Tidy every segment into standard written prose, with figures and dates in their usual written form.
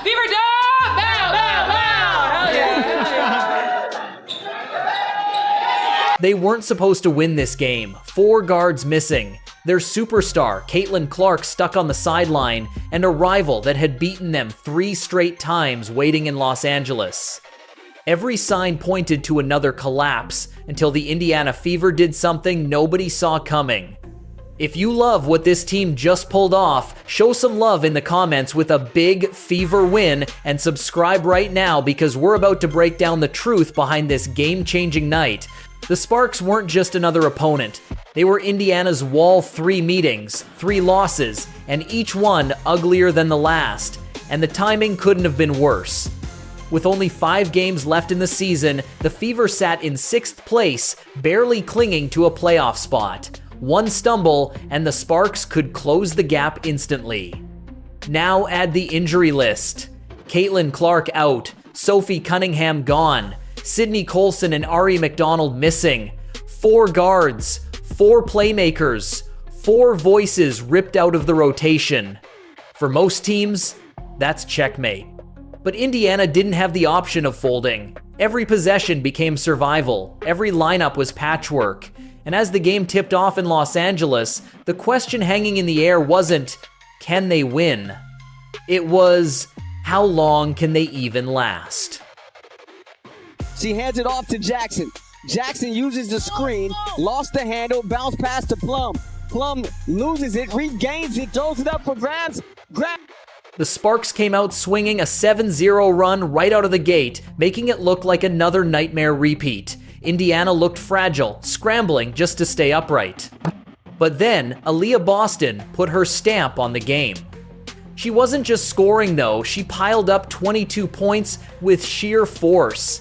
Fever down! Bow, bow, bow! Hell yeah, hell yeah. They weren't supposed to win this game. 4 guards missing. Their superstar, Caitlin Clark, stuck on the sideline, and a rival that had beaten them 3 straight times waiting in Los Angeles. Every sign pointed to another collapse until the Indiana Fever did something nobody saw coming. If you love what this team just pulled off, show some love in the comments with a big Fever win and subscribe right now because we're about to break down the truth behind this game-changing night. The Sparks weren't just another opponent. They were Indiana's Wall 3 meetings, 3 losses, and each one uglier than the last. And the timing couldn't have been worse. With only 5 games left in the season, the Fever sat in 6th place, barely clinging to a playoff spot. One stumble, and the Sparks could close the gap instantly. Now add the injury list. Caitlin Clark out, Sophie Cunningham gone, Sydney Colson and Ari McDonald missing, 4 guards, 4 playmakers, 4 voices ripped out of the rotation. For most teams, that's checkmate. But Indiana didn't have the option of folding. Every possession became survival, every lineup was patchwork. And as the game tipped off in Los Angeles, the question hanging in the air wasn't, can they win? It was, how long can they even last? She hands it off to Jackson. Jackson uses the screen, lost the handle, bounced past to Plum. Plum loses it, regains it, throws it up for grabs. The Sparks came out swinging a 7-0 run right out of the gate, making it look like another nightmare repeat. Indiana looked fragile, scrambling just to stay upright. But then, Aliyah Boston put her stamp on the game. She wasn't just scoring though, she piled up 22 points with sheer force.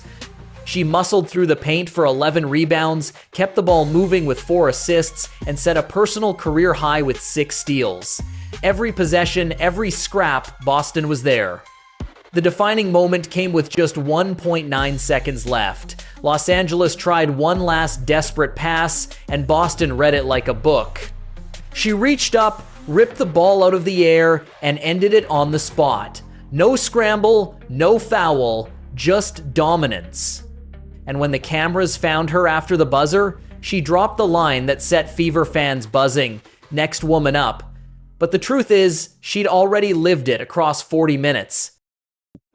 She muscled through the paint for 11 rebounds, kept the ball moving with 4 assists, and set a personal career high with 6 steals. Every possession, every scrap, Boston was there. The defining moment came with just 1.9 seconds left. Los Angeles tried one last desperate pass, and Boston read it like a book. She reached up, ripped the ball out of the air, and ended it on the spot. No scramble, no foul, just dominance. And when the cameras found her after the buzzer, she dropped the line that set Fever fans buzzing, "Next woman up." But the truth is, she'd already lived it across 40 minutes.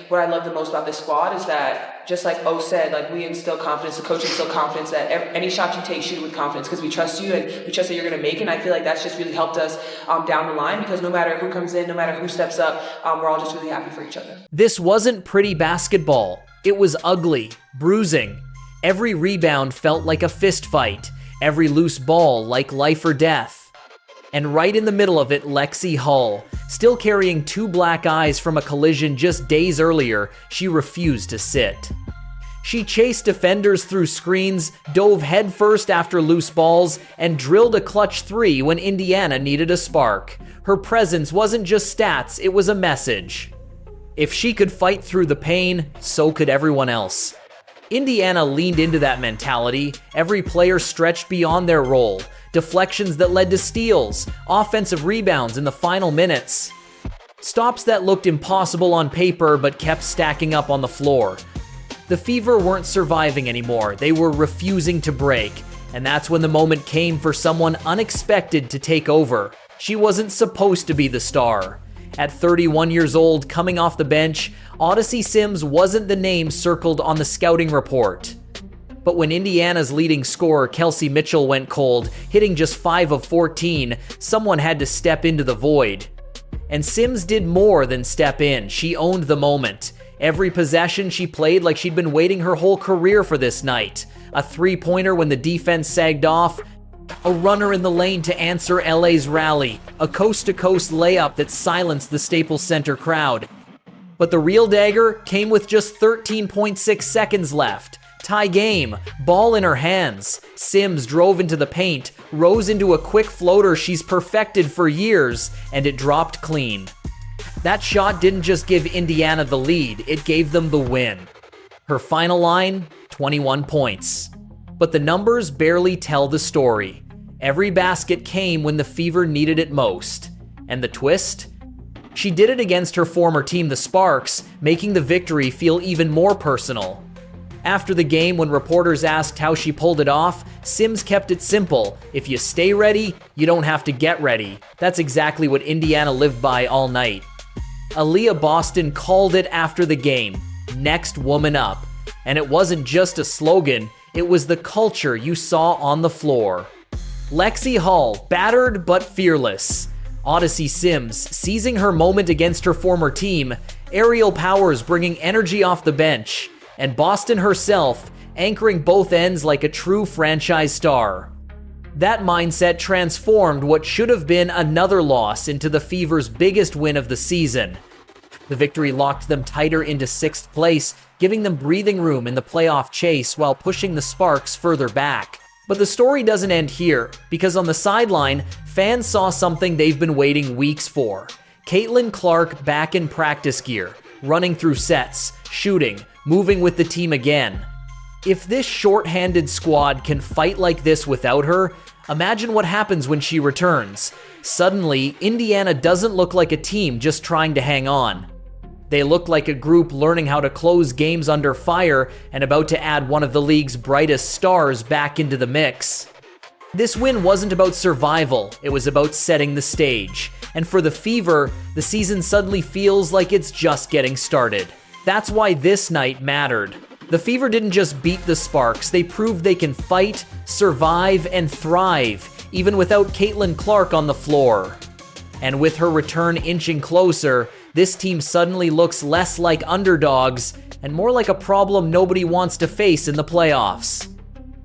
What I love the most about this squad is that, just like O said, like we instill confidence, the coach instills confidence that any shot you take, shoot it with confidence because we trust you and we trust that you're going to make it. And I feel like that's just really helped us down the line because no matter who comes in, no matter who steps up, we're all just really happy for each other. This wasn't pretty basketball. It was ugly, bruising. Every rebound felt like a fist fight. Every loose ball like life or death. And right in the middle of it, Lexie Hull. Still carrying 2 black eyes from a collision just days earlier, she refused to sit. She chased defenders through screens, dove headfirst after loose balls, and drilled a clutch 3 when Indiana needed a spark. Her presence wasn't just stats, it was a message. If she could fight through the pain, so could everyone else. Indiana leaned into that mentality. Every player stretched beyond their role. Deflections that led to steals, offensive rebounds in the final minutes. Stops that looked impossible on paper but kept stacking up on the floor. The Fever weren't surviving anymore, they were refusing to break. And that's when the moment came for someone unexpected to take over. She wasn't supposed to be the star. At 31 years old, coming off the bench, Odyssey Sims wasn't the name circled on the scouting report. But when Indiana's leading scorer, Kelsey Mitchell, went cold, hitting just 5 of 14, someone had to step into the void. And Sims did more than step in. She owned the moment. Every possession she played like she'd been waiting her whole career for this night. A 3-pointer when the defense sagged off, a runner in the lane to answer LA's rally, a coast-to-coast layup that silenced the Staples Center crowd. But the real dagger came with just 13.6 seconds left. Tie game, ball in her hands. Sims drove into the paint, rose into a quick floater she's perfected for years, and it dropped clean. That shot didn't just give Indiana the lead, it gave them the win. Her final line, 21 points. But the numbers barely tell the story. Every basket came when the Fever needed it most. And the twist? She did it against her former team, the Sparks, making the victory feel even more personal. After the game, when reporters asked how she pulled it off, Sims kept it simple. If you stay ready, you don't have to get ready. That's exactly what Indiana lived by all night. Aliyah Boston called it after the game, "Next woman up." And it wasn't just a slogan, it was the culture you saw on the floor. Lexie Hull, battered but fearless. Odyssey Sims, seizing her moment against her former team. Aerial Powers bringing energy off the bench. And Boston herself, anchoring both ends like a true franchise star. That mindset transformed what should have been another loss into the Fever's biggest win of the season. The victory locked them tighter into 6th place, giving them breathing room in the playoff chase while pushing the Sparks further back. But the story doesn't end here, because on the sideline, fans saw something they've been waiting weeks for. Caitlin Clark back in practice gear, running through sets, shooting, moving with the team again. If this short-handed squad can fight like this without her, imagine what happens when she returns. Suddenly, Indiana doesn't look like a team just trying to hang on. They look like a group learning how to close games under fire and about to add one of the league's brightest stars back into the mix. This win wasn't about survival, it was about setting the stage. And for the Fever, the season suddenly feels like it's just getting started. That's why this night mattered. The Fever didn't just beat the Sparks, they proved they can fight, survive, and thrive, even without Caitlin Clark on the floor. And with her return inching closer, this team suddenly looks less like underdogs and more like a problem nobody wants to face in the playoffs.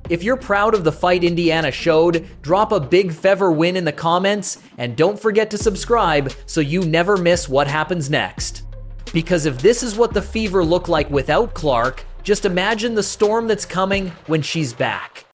If you're proud of the fight Indiana showed, drop a big Fever win in the comments, and don't forget to subscribe so you never miss what happens next. Because if this is what the Fever look like without Clark, just imagine the storm that's coming when she's back.